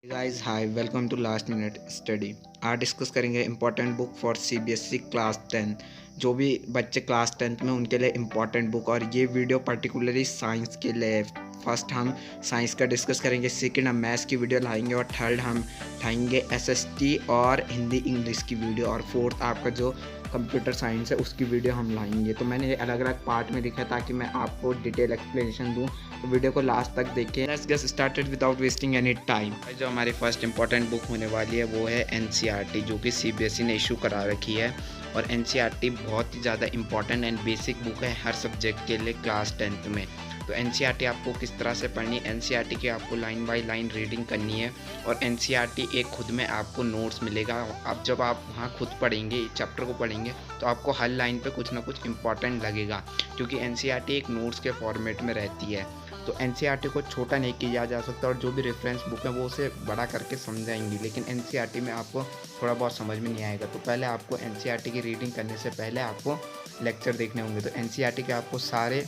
Guys hi welcome to last minute study. आज discuss करेंगे important book for CBSE class 10। जो भी बच्चे क्लास 10th में उनके लिए इंपॉर्टेंट बुक, और ये वीडियो पर्टिकुलरली साइंस के लिए। फर्स्ट हम साइंस का डिस्कस करेंगे, सेकंड हम मैथ्स की वीडियो लाएंगे, और थर्ड हम लाएंगे एसएसटी और हिंदी इंग्लिश की वीडियो, और फोर्थ आपका जो कंप्यूटर साइंस है उसकी वीडियो हम लाएंगे। तो मैंने ये अलग अलग पार्ट में लिखा ताकि मैं आपको डिटेल एक्सप्लेनेशन दूँ, तो वीडियो को लास्ट तक देखें। Let's get started without wasting any time. जो हमारी फर्स्ट इंपॉर्टेंट बुक होने वाली है वो है एनसीईआरटी, जो कि सीबीएसई ने इशू करा रखी है। और एनसीईआरटी बहुत ही ज़्यादा इंपॉर्टेंट एंड बेसिक बुक है हर सब्जेक्ट के लिए क्लास 10th में। तो एनसीईआरटी आपको किस तरह से पढ़नी है, एनसीईआरटी की आपको लाइन बाय लाइन रीडिंग करनी है, और एनसीईआरटी एक खुद में आपको नोट्स मिलेगा। अब जब आप वहाँ खुद पढ़ेंगे, चैप्टर को पढ़ेंगे, तो आपको हर लाइन पे कुछ ना कुछ इंपॉर्टेंट लगेगा, क्योंकि एनसीईआरटी एक नोट्स के फॉर्मेट में रहती है। तो एनसीईआरटी को छोटा नहीं किया जा सकता, और जो भी रेफरेंस बुक है वो उसे बड़ा करके समझाएंगी, लेकिन एनसीईआरटी में आपको थोड़ा बहुत समझ में नहीं आएगा। तो पहले आपको एनसीईआरटी की रीडिंग करने से पहले आपको लेक्चर देखने होंगे। तो एनसीईआरटी के आपको सारे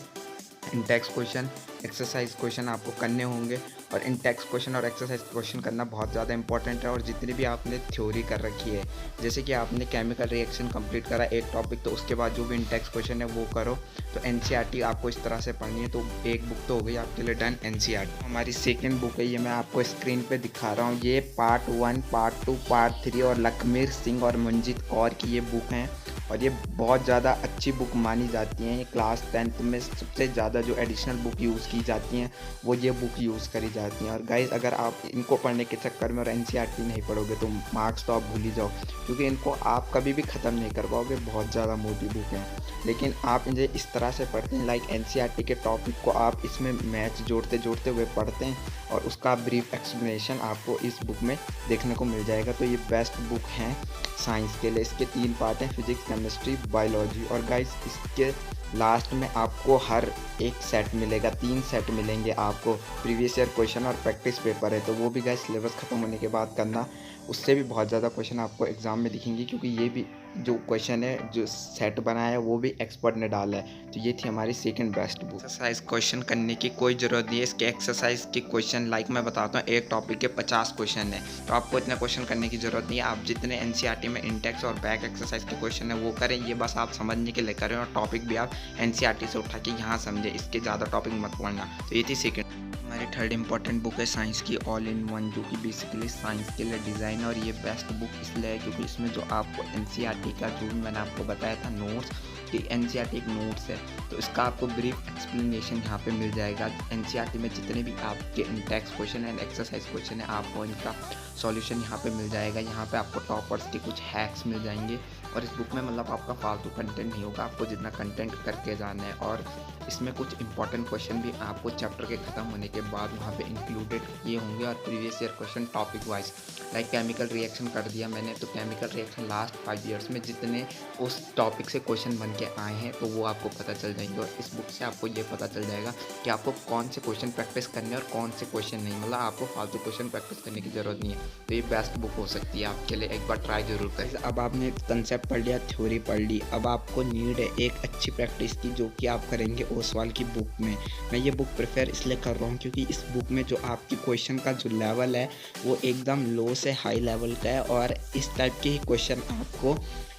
इन टेक्स्ट क्वेश्चन, एक्सरसाइज क्वेश्चन आपको करने होंगे, और इन टेक्स्ट क्वेश्चन और एक्सरसाइज क्वेश्चन करना बहुत ज़्यादा इंपॉर्टेंट है। और जितनी भी आपने थ्योरी कर रखी है, जैसे कि आपने केमिकल रिएक्शन कंप्लीट करा एक टॉपिक, तो उसके बाद जो भी इन टेक्स्ट क्वेश्चन है वो करो। तो एनसीईआरटी आपको इस तरह से पढ़नी है। तो एक बुक तो हो गई आपके लिए डन, एनसीईआरटी। हमारी सेकेंड बुक है, ये मैं आपको स्क्रीन पर दिखा रहा हूँ। ये पार्ट 1, पार्ट 2, पार्ट 3 और लखमीर सिंह और मंजीत कौर की ये बुक हैं, और ये बहुत ज़्यादा अच्छी बुक मानी जाती हैं। ये क्लास 10th में सबसे ज़्यादा जो एडिशनल बुक यूज़ की जाती हैं वो ये बुक यूज़ करी जाती हैं। और गाइस, अगर आप इनको पढ़ने के चक्कर में और एनसीईआरटी नहीं पढ़ोगे तो मार्क्स तो आप भूल ही जाओ, क्योंकि इनको आप कभी भी ख़त्म नहीं कर पाओगे। बहुत ज़्यादा मोटी बुक है, लेकिन आप इन्हें इस तरह से पढ़ते हैं लाइक एनसीईआरटी के टॉपिक को आप इसमें मैथ्स जोड़ते जोड़ते हुए पढ़ते हैं, और उसका ब्रीफ एक्सप्लेनेशन आपको इस बुक में देखने को मिल जाएगा। तो ये बेस्ट बुक है साइंस के लिए। इसके 3 पार्ट हैं, फिजिक्स, केमिस्ट्री, बायोलॉजी। और गाइस, इसके लास्ट में आपको हर एक सेट मिलेगा, 3 सेट मिलेंगे आपको। प्रीवियस ईयर क्वेश्चन और प्रैक्टिस पेपर है, तो वो भी गाइस सिलेबस ख़त्म होने के बाद करना। उससे भी बहुत ज़्यादा क्वेश्चन आपको एग्ज़ाम में दिखेंगे, क्योंकि ये भी जो क्वेश्चन है, जो सेट बनाया है, वो भी एक्सपर्ट ने डाला है। तो ये थी हमारी second best book. Exercise question करने की कोई ज़रूरत नहीं है। इसके एक्सरसाइज के क्वेश्चन लाइक मैं बताता हूँ, एक टॉपिक के 50 क्वेश्चन है, तो आपको इतना क्वेश्चन करने की ज़रूरत नहीं है। आप जितने एनसीईआरटी में इंटेक्स और बैक एक्सरसाइज के क्वेश्चन है वो करें, ये बस आप समझने के लिए करें, और टॉपिक भी आप एनसीईआरटी से उठा के यहाँ समझे, इसके ज़्यादा टॉपिक मत पढ़ना। तो ये थी सेकेंड। हमारी थर्ड इंपॉर्टेंट बुक है साइंस की ऑल इन वन, जो कि बेसिकली साइंस के लिए डिज़ाइन। और ये बेस्ट बुक इसलिए है क्योंकि इसमें जो आपको एनसीईआरटी का जो भी मैंने आपको बताया था नोट्स, कि एनसीईआरटी एक नोट्स है, तो इसका आपको ब्रीफ एक्सप्लेनेशन यहाँ पे मिल जाएगा। एनसीईआरटी में जितने भी आपके text question and exercise question है, आपको इनका सॉल्यूशन यहाँ पे मिल जाएगा। यहाँ पे आपको टॉपर्स के कुछ हैक्स मिल जाएंगे, और इस बुक में मतलब आपका फालतू कंटेंट नहीं होगा, आपको जितना कंटेंट करके जाना है। और इसमें कुछ इंपॉर्टेंट क्वेश्चन भी आपको चैप्टर के ख़त्म होने के बाद वहाँ पे इंक्लूडेड किए होंगे, और previous year question topic wise. Like chemical reaction कर दिया मैंने, तो केमिकल रिएक्शन लास्ट 5 ईयर्स में जितने उस टॉपिक से क्वेश्चन बन के आए हैं, तो वो आपको पता चल जाएंगे। और इस बुक से आपको ये पता चल जाएगा कि आपको कौन से क्वेश्चन प्रैक्टिस करने और कौन से क्वेश्चन नहीं, मतलब आपको फालतू क्वेश्चन प्रैक्टिस करने की ज़रूरत नहीं है। तो ये बेस्ट बुक हो सकती है आपके लिए, एक बार ट्राई जरूर करें। अब आपने कंसेप्ट पढ़ लिया, थ्योरी पढ़ ली, अब आपको नीड है एक अच्छी प्रैक्टिस की, जो कि आप करेंगे ओसवाल की बुक में। मैं ये बुक प्रेफर इसलिए कर रहा हूँ क्योंकि इस बुक में जो आपकी क्वेश्चन का जो लेवल है वो एकदम लो से हाई लेवल का है, और इस टाइप के ही क्वेश्चन आपको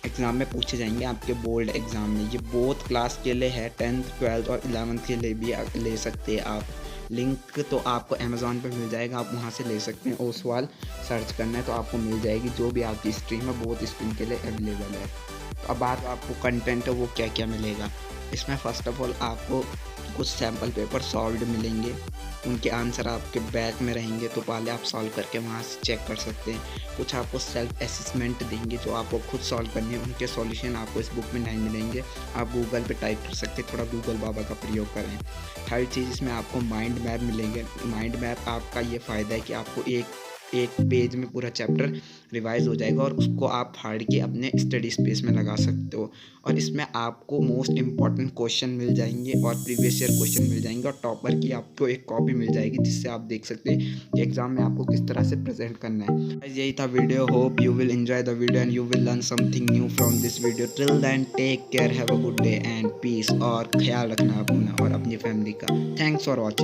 एग्ज़ाम में पूछे जाएंगे आपके बोर्ड एग्ज़ाम में। ये बोथ क्लास के लिए है, 10th, 12th और 11th के लिए भी ले सकते हैं आप। लिंक तो आपको अमेज़ॉन पे मिल जाएगा, आप वहाँ से ले सकते हैं। ओसवाल सर्च करना है तो आपको मिल जाएगी, जो भी आपकी स्ट्रीम है बोथ स्ट्रीम के लिए अवेलेबल है। तो अब बात आपको कंटेंट है वो क्या क्या मिलेगा इसमें। फ़र्स्ट ऑफ ऑल आपको कुछ सैम्पल पेपर सॉल्व्ड मिलेंगे, उनके आंसर आपके बैक में रहेंगे, तो पहले आप सॉल्व करके वहाँ से चेक कर सकते हैं। कुछ आपको सेल्फ असेसमेंट देंगे जो आपको खुद सॉल्व करने हैं, उनके सॉल्यूशन आपको इस बुक में नहीं मिलेंगे, आप गूगल पे टाइप कर सकते हैं, थोड़ा गूगल बाबा का प्रयोग करें। थर्ड चीज़, इसमें आपको माइंड मैप मिलेंगे। माइंड मैप आपका ये फ़ायदा है कि आपको एक पेज में पूरा चैप्टर रिवाइज हो जाएगा, और उसको आप फाड़ के अपने स्टडी स्पेस में लगा सकते हो। और इसमें आपको मोस्ट इम्पॉर्टेंट क्वेश्चन मिल जाएंगे, और प्रीवियस ईयर क्वेश्चन मिल जाएंगे, और टॉपर की आपको एक कॉपी मिल जाएगी, जिससे आप देख सकते हैं कि एग्जाम में आपको किस तरह से प्रेजेंट करना है। यही था video, hope you will enjoy the video and you will learn something new from this video. Till then take care, have a good day and peace, और ख्याल रखना अपना और अपनी फैमिली का। Thanks for watching.